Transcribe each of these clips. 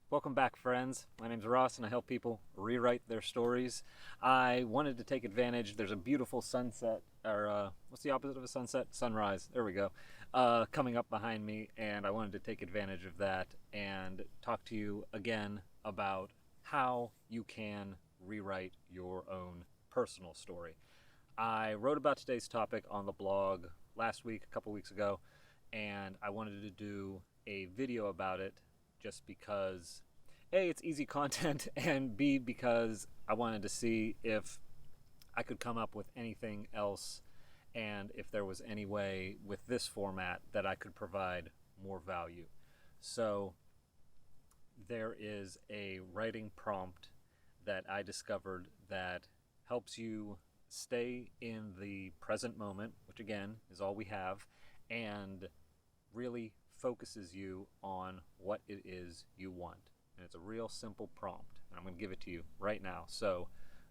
Welcome back, friends. My name's Ross, and I help people rewrite their stories. I wanted to take advantage. There's a beautiful sunset, or what's the opposite of a sunset? Sunrise. There we go. Coming up behind me, and I wanted to take advantage of that and talk to you again about how you can rewrite your own personal story. I wrote about today's topic on the blog last week, a couple weeks ago, and I wanted to do a video about it just because A, it's easy content, and B, because I wanted to see if I could come up with anything else and if there was any way with this format that I could provide more value. So there is a writing prompt that I discovered that helps you stay in the present moment, which again is all we have, and really focuses you on what it is you want. And it's a real simple prompt, and I'm going to give it to you right now. So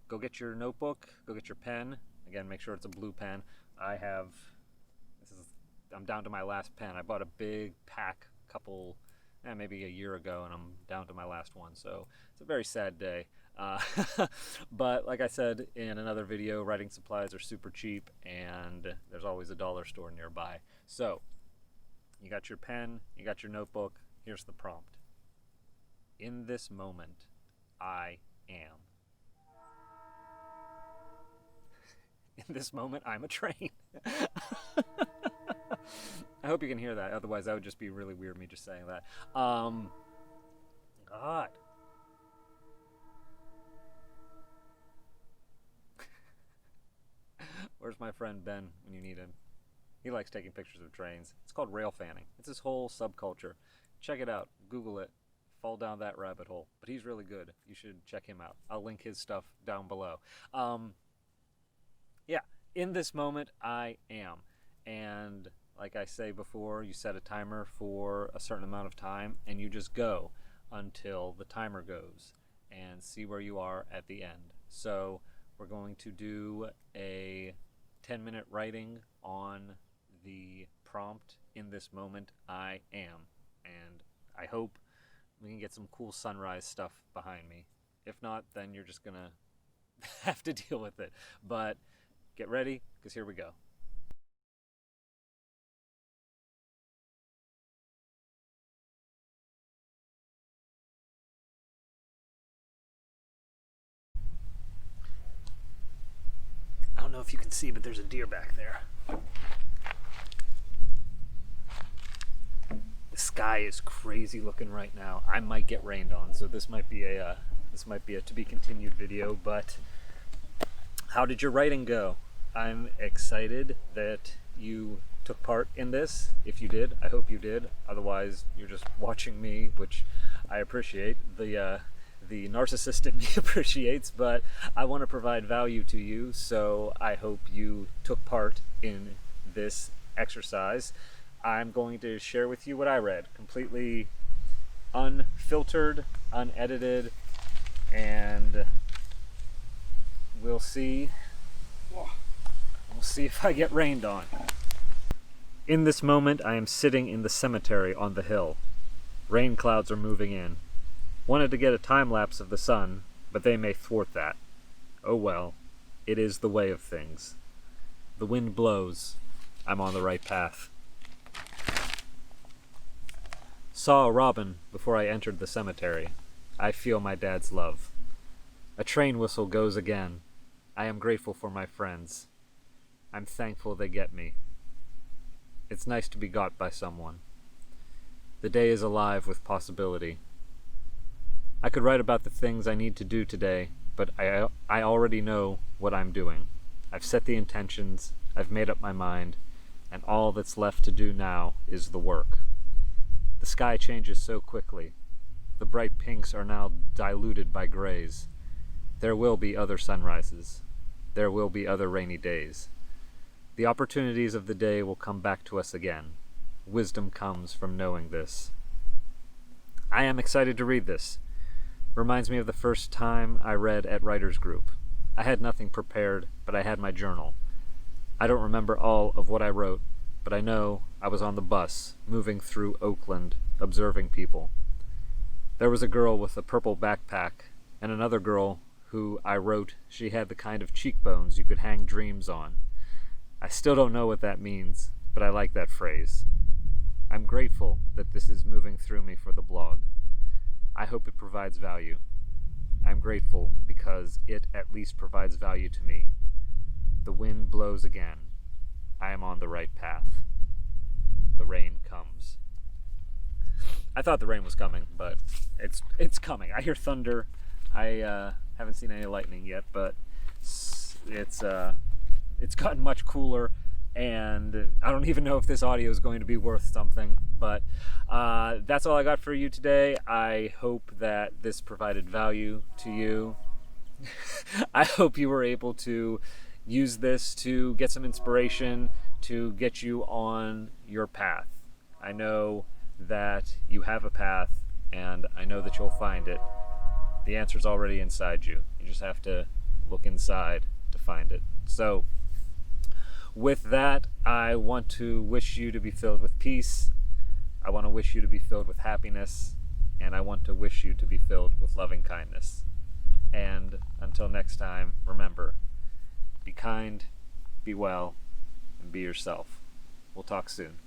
go get your notebook, go get your pen. Again, make sure it's a blue pen. I'm down to my last pen. I bought a big pack maybe a year ago, and I'm down to my last one. So it's a very sad day. But like I said in another video, writing supplies are super cheap, and there's always a dollar store nearby. So you got your pen, you got your notebook. Here's the prompt. In this moment, I am. In this moment, I'm a train. I hope you can hear that. Otherwise, that would just be really weird, me just saying that. God. Where's my friend Ben when you need him? He likes taking pictures of trains. It's called rail fanning. It's this whole subculture. Check it out. Google it. Fall down that rabbit hole. But he's really good. You should check him out. I'll link his stuff down below. Yeah, in this moment, I am. And like I say before, you set a timer for a certain amount of time, and you just go until the timer goes and see where you are at the end. So we're going to do a 10-minute writing on the prompt, in this moment, I am. And I hope we can get some cool sunrise stuff behind me. If not, then you're just going to have to deal with it. But get ready, because here we go. I don't know if you can see, but there's a deer back there. The sky is crazy looking right now. I might get rained on, so this might be a to be continued video. But how did your writing go? I'm excited that you took part in this. If you did, I hope you did. Otherwise, you're just watching me, which I appreciate. The narcissist in me appreciates, but I want to provide value to you, so I hope you took part in this exercise. I'm going to share with you what I read, completely unfiltered, unedited, and we'll see if I get rained on. In this moment, I am sitting in the cemetery on the hill. Rain clouds are moving in. Wanted to get a time lapse of the sun, but they may thwart that. Oh well, it is the way of things. The wind blows. I'm on the right path. Saw a robin before I entered the cemetery. I feel my dad's love. A train whistle goes again. I am grateful for my friends. I'm thankful they get me. It's nice to be got by someone. The day is alive with possibility. I could write about the things I need to do today, but I already know what I'm doing. I've set the intentions, I've made up my mind, and all that's left to do now is the work. The sky changes so quickly. The bright pinks are now diluted by grays. There will be other sunrises. There will be other rainy days. The opportunities of the day will come back to us again. Wisdom comes from knowing this. I am excited to read this. Reminds me of the first time I read at Writers Group. I had nothing prepared, but I had my journal. I don't remember all of what I wrote, but I know I was on the bus, moving through Oakland, observing people. There was a girl with a purple backpack, and another girl who I wrote she had the kind of cheekbones you could hang dreams on. I still don't know what that means, but I like that phrase. I'm grateful that this is moving through me for the blog. I hope it provides value. I'm grateful because it at least provides value to me. The wind blows again. I am on the right path. The rain comes. I thought the rain was coming, but it's coming. I hear thunder. I haven't seen any lightning yet, but it's gotten much cooler, and I don't even know if this audio is going to be worth something, but that's all I got for you today. I hope that this provided value to you. I hope you were able to use this to get some inspiration to get you on your path. I know that you have a path, and I know that you'll find it. The answer's already inside you. You just have to look inside to find it. So, with that, I want to wish you to be filled with peace. I want to wish you to be filled with happiness. And I want to wish you to be filled with loving kindness. And until next time, remember, be kind, be well, and be yourself. We'll talk soon.